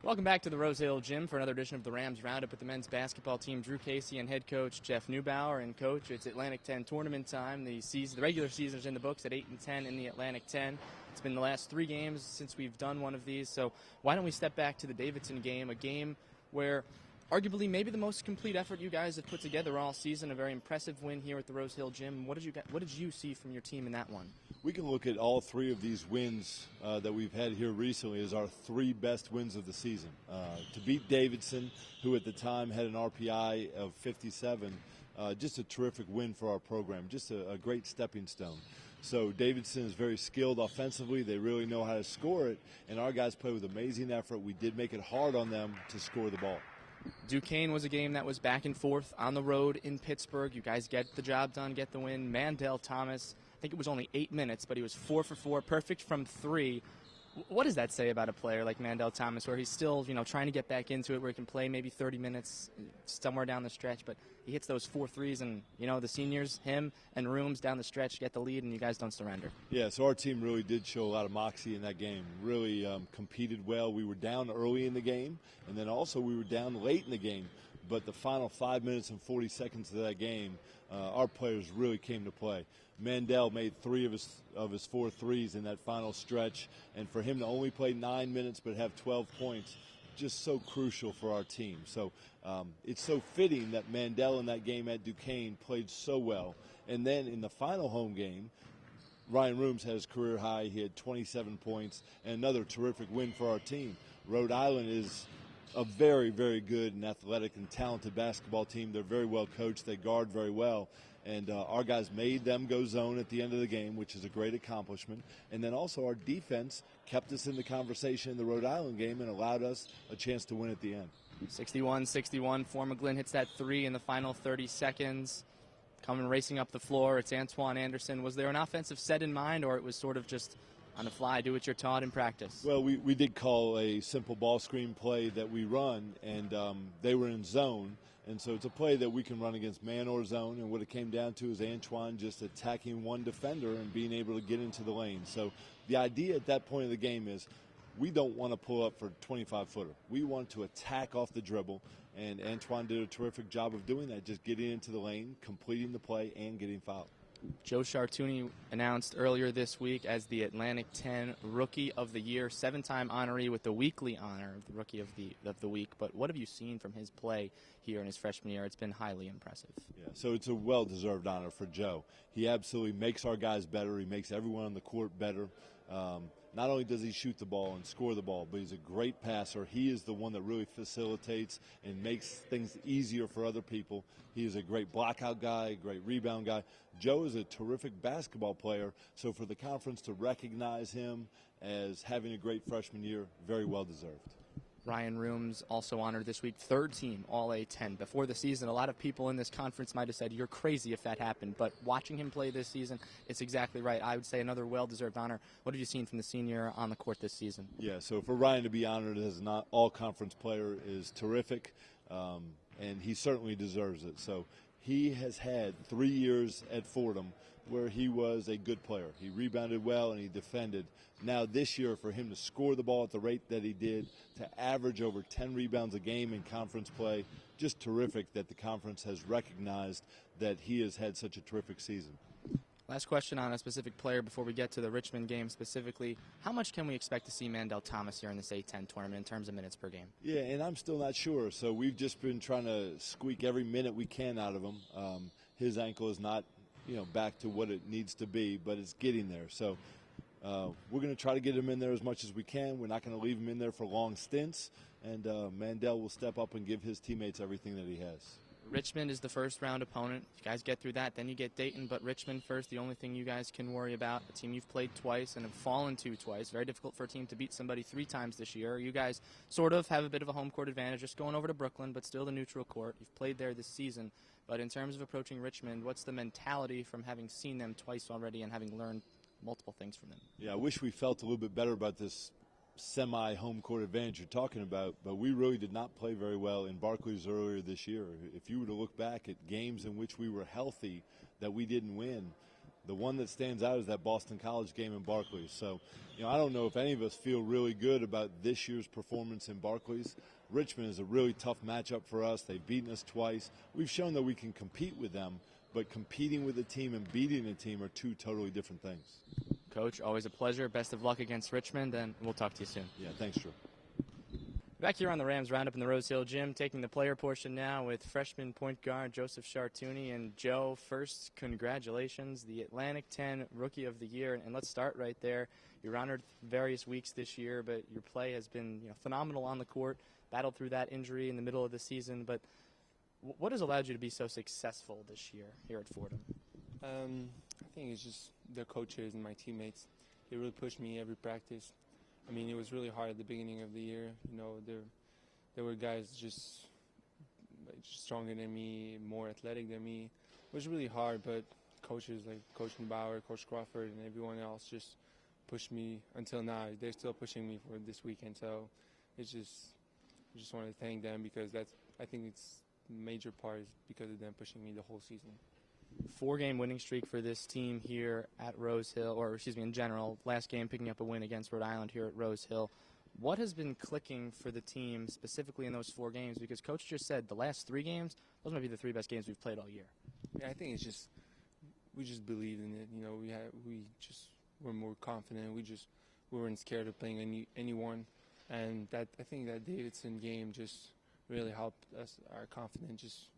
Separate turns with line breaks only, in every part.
Welcome back to the Rose Hill Gym for another edition of the Rams Roundup with the men's basketball team. Drew Casey and head coach Jeff Neubauer. And coach, it's Atlantic 10 tournament time. The regular season is in the books at 8-10 in the Atlantic 10. It's been the last 3 games since we've done one of these. So why don't we step back to the Davidson game, a game where arguably maybe the most complete effort you guys have put together all season, a very impressive win here at the Rose Hill Gym. What did you see from your team in that one?
We can look at all 3 of these wins that we've had here recently as our 3 best wins of the season. To beat Davidson, who at the time had an RPI of 57, just a terrific win for our program, just a great stepping stone. So Davidson is very skilled offensively. They really know how to score it, and our guys play with amazing effort. We did make it hard on them to score the ball.
Duquesne was a game that was back and forth on the road in Pittsburgh. You guys get the job done, get the win. Mandel Thomas, I think it was only 8 minutes, but he was 4 for 4, perfect from 3. What does that say about a player like Mandel Thomas, where he's still, trying to get back into it, where he can play maybe 30 minutes somewhere down the stretch, but he hits those 4 threes, and, the seniors, him and Rooms down the stretch get the lead, and you guys don't surrender.
Yeah, so our team really did show a lot of moxie in that game, really competed well. We were down early in the game, and then also we were down late in the game, but the final 5 minutes and 40 seconds of that game, our players really came to play. Mandel made 3 of his 4 threes in that final stretch, and for him to only play 9 minutes but have 12 points, just so crucial for our team. So it's so fitting that Mandel in that game at Duquesne played so well. And then in the final home game, Ryan Rooms had his career high. He had 27 points and another terrific win for our team. Rhode Island is a very, very good and athletic and talented basketball team. They're very well coached. They guard very well. And our guys made them go zone at the end of the game, which is a great accomplishment. And then also our defense kept us in the conversation in the Rhode Island game and allowed us a chance to win at the end.
61-61. McGlynn hits that 3 in the final 30 seconds. Coming racing up the floor, it's Antoine Anderson. Was there an offensive set in mind, or it was sort of just on the fly, do what you're taught in practice?
Well, we did call a simple ball screen play that we run, and they were in zone. And so it's a play that we can run against man or zone, and what it came down to is Antoine just attacking one defender and being able to get into the lane. So the idea at that point of the game is we don't want to pull up for a 25-footer. We want to attack off the dribble, and Antoine did a terrific job of doing that, just getting into the lane, completing the play, and getting fouled.
Joe Chartouny announced earlier this week as the Atlantic 10 Rookie of the Year, 7-time honoree with the weekly honor of the Rookie of the Week. But what have you seen from his play here in his freshman year? It's been highly impressive.
Yeah, so it's a well-deserved honor for Joe. He absolutely makes our guys better. He makes everyone on the court better. Not only does he shoot the ball and score the ball, but he's a great passer. He is the one that really facilitates and makes things easier for other people. He is a great blockout guy, a great rebound guy. Joe is a terrific basketball player, so for the conference to recognize him as having a great freshman year, very well deserved.
Ryan Rooms also honored this week, 3rd team All-A-10. Before the season, a lot of people in this conference might have said, you're crazy if that happened. But watching him play this season, it's exactly right. I would say another well-deserved honor. What have you seen from the senior on the court this season?
Yeah, so for Ryan to be honored as an all-conference player is terrific, and he certainly deserves it. So he has had 3 years at Fordham where he was a good player. He rebounded well and he defended. Now this year, for him to score the ball at the rate that he did, to average over 10 rebounds a game in conference play, just terrific that the conference has recognized that he has had such a terrific season.
Last question on a specific player before we get to the Richmond game specifically. How much can we expect to see Mandel Thomas here in this A-10 tournament in terms of minutes per game?
Yeah, and I'm still not sure. So we've just been trying to squeak every minute we can out of him. His ankle is not, back to what it needs to be, but it's getting there. So we're going to try to get him in there as much as we can. We're not going to leave him in there for long stints, and Mandel will step up and give his teammates everything that he has.
Richmond is the first round opponent. If you guys get through that, then you get Dayton, but Richmond first, the only thing you guys can worry about, a team you've played twice and have fallen to twice. Very difficult for a team to beat somebody 3 times this year. You guys sort of have a bit of a home court advantage, just going over to Brooklyn, but still the neutral court. You've played there this season. But in terms of approaching Richmond, what's the mentality from having seen them twice already and having learned multiple things from them? Yeah,
I wish we felt a little bit better about this semi-home court advantage you're talking about, but we really did not play very well in Barclays earlier this year. If you were to look back at games in which we were healthy that we didn't win, The one that stands out is that Boston College game in Barclays. So, I don't know if any of us feel really good about this year's performance in Barclays. Richmond is a really tough matchup for us. They've beaten us twice. We've shown that we can compete with them, but competing with a team and beating a team are two totally different things.
Coach, always a pleasure. Best of luck against Richmond, and we'll talk to you soon.
Yeah, thanks, Drew.
Back here on the Rams Roundup in the Rose Hill Gym, taking the player portion now with freshman point guard Joseph Chartouny. And Joe, first, congratulations, the Atlantic 10 Rookie of the Year. And let's start right there. You're honored various weeks this year, but your play has been phenomenal on the court, battled through that injury in the middle of the season. But what has allowed you to be so successful this year here at Fordham?
I think it's just the coaches and my teammates. They really pushed me every practice. I mean, it was really hard at the beginning of the year. There were guys just stronger than me, more athletic than me. It was really hard, but coaches like Coach Neubauer, Coach Crawford, and everyone else just pushed me until now. They're still pushing me for this weekend. So it's I just want to thank them because I think it's the major part is because of them pushing me the whole season.
4-game winning streak for this team here at Rose Hill, or excuse me, in general. Last game picking up a win against Rhode Island here at Rose Hill. What has been clicking for the team specifically in those 4 games? Because Coach just said the last 3 games, those might be the 3 best games we've played all year.
Yeah, I think it's just we just believed in it. We were more confident. We weren't scared of playing anyone, and I think that Davidson game just really helped us, our confidence. Just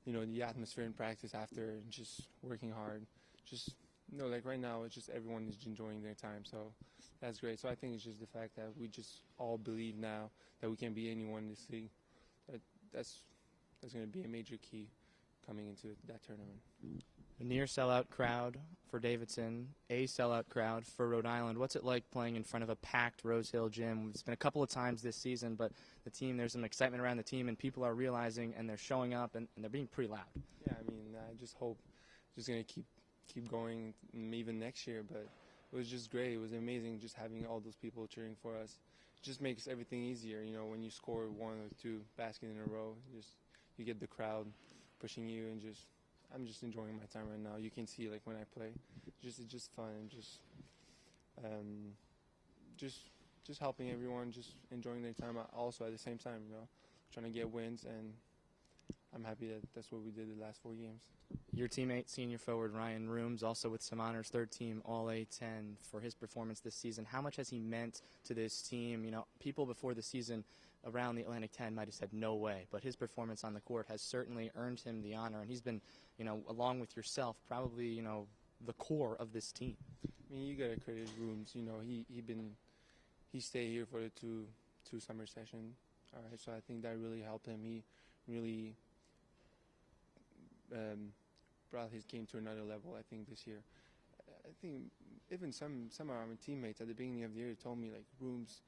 the atmosphere in practice after, and just working hard. Just like right now, it's just everyone is enjoying their time. So that's great. So I think it's just the fact that we just all believe now that we can beat anyone in this league. That's going to be a major key coming into that tournament.
A near sellout crowd for Davidson, a sellout crowd for Rhode Island. What's it like playing in front of a packed Rose Hill gym? It's been a couple of times this season, but there's some excitement around the team, and people are realizing, and they're showing up, and they're being pretty loud.
Yeah, I mean, I just hope it's just going to keep going even next year, but it was just great. It was amazing just having all those people cheering for us. It just makes everything easier, when you score 1 or 2 baskets in a row, you get the crowd pushing you, and I'm just enjoying my time right now. You can see when I play, it's just fun, and just helping everyone, just enjoying their time. Also at the same time, trying to get wins, and I'm happy that that's what we did the last 4 games.
Your teammate, senior forward Ryan Rooms, also with some honors, 3rd team All-A-10 for his performance this season. How much has he meant to this team? People before the season around the Atlantic 10 might have said no way, but his performance on the court has certainly earned him the honor, and he's been, along with yourself, probably, the core of this team.
I mean, you got to credit Rooms. He stayed here for the two summer sessions. All right, so I think that really helped him. He really brought his game to another level, I think, this year. I think even some of our teammates at the beginning of the year told me, Rooms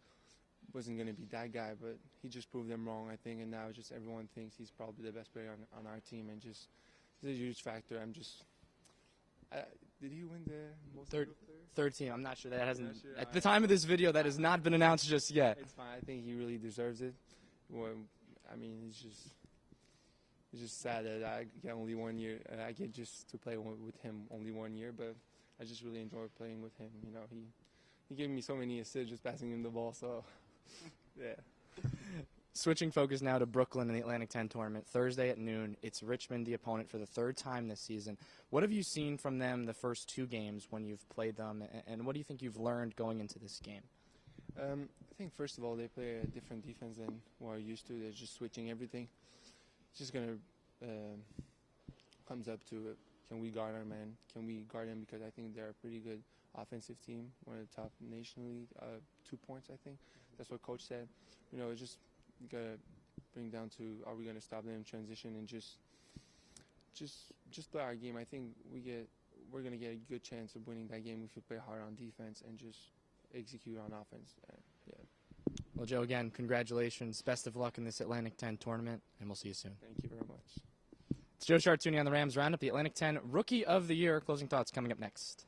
wasn't going to be that guy, but he just proved them wrong, I think, and now just everyone thinks he's probably the best player on our team, and just it's a huge factor. Did he win the most
third team? I'm not sure. That hasn't at the time of this video. That has not been announced just yet.
It's fine. I think he really deserves it. Well, I mean, it's just sad that I get only 1 year. I get just to play with him only 1 year, but I just really enjoy playing with him. He gave me so many assists just passing him the ball. So, yeah.
Switching focus now to Brooklyn in the Atlantic 10 tournament. Thursday at noon, it's Richmond, the opponent, for the 3rd time this season. What have you seen from them the first 2 games when you've played them, and what do you think you've learned going into this game?
I think, first of all, they play a different defense than what we're used to. They're just switching everything. It's just going to comes up to can we guard our man? Can we guard him? Because I think they're a pretty good offensive team, one of the top nationally, 2 points, I think. That's what Coach said. It's just got to bring down to, are we going to stop them in transition and just play our game. I think we're going to get a good chance of winning that game if we play hard on defense and just execute on offense. Yeah.
Well, Joe, again, congratulations. Best of luck in this Atlantic 10 tournament, and we'll see you soon.
Thank you very much.
It's Joe Chartouny on the Rams Roundup, the Atlantic 10 Rookie of the Year. Closing thoughts coming up next.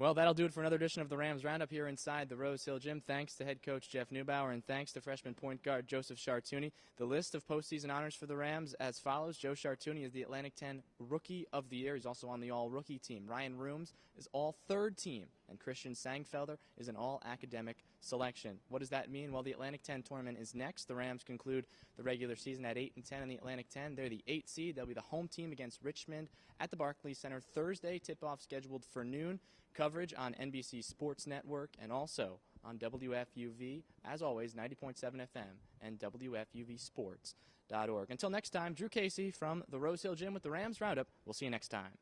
Well, that'll do it for another edition of the Rams Roundup here inside the Rose Hill Gym. Thanks to head coach Jeff Neubauer, and thanks to freshman point guard Joseph Chartouny. The list of postseason honors for the Rams as follows. Joe Chartouny is the Atlantic 10 Rookie of the Year. He's also on the All-Rookie team. Ryan Rooms is All-Third Team, and Christian Sangfelder is an All-Academic selection. What does that mean? Well, the Atlantic 10 tournament is next. The Rams conclude the regular season at 8-10 in the Atlantic 10. They're the 8th seed. They'll be the home team against Richmond at the Barclays Center Thursday. Tip-off scheduled for noon. Coverage on NBC Sports Network and also on WFUV, as always, 90.7 FM and WFUVsports.org. Until next time, Drew Casey from the Rose Hill Gym with the Rams Roundup. We'll see you next time.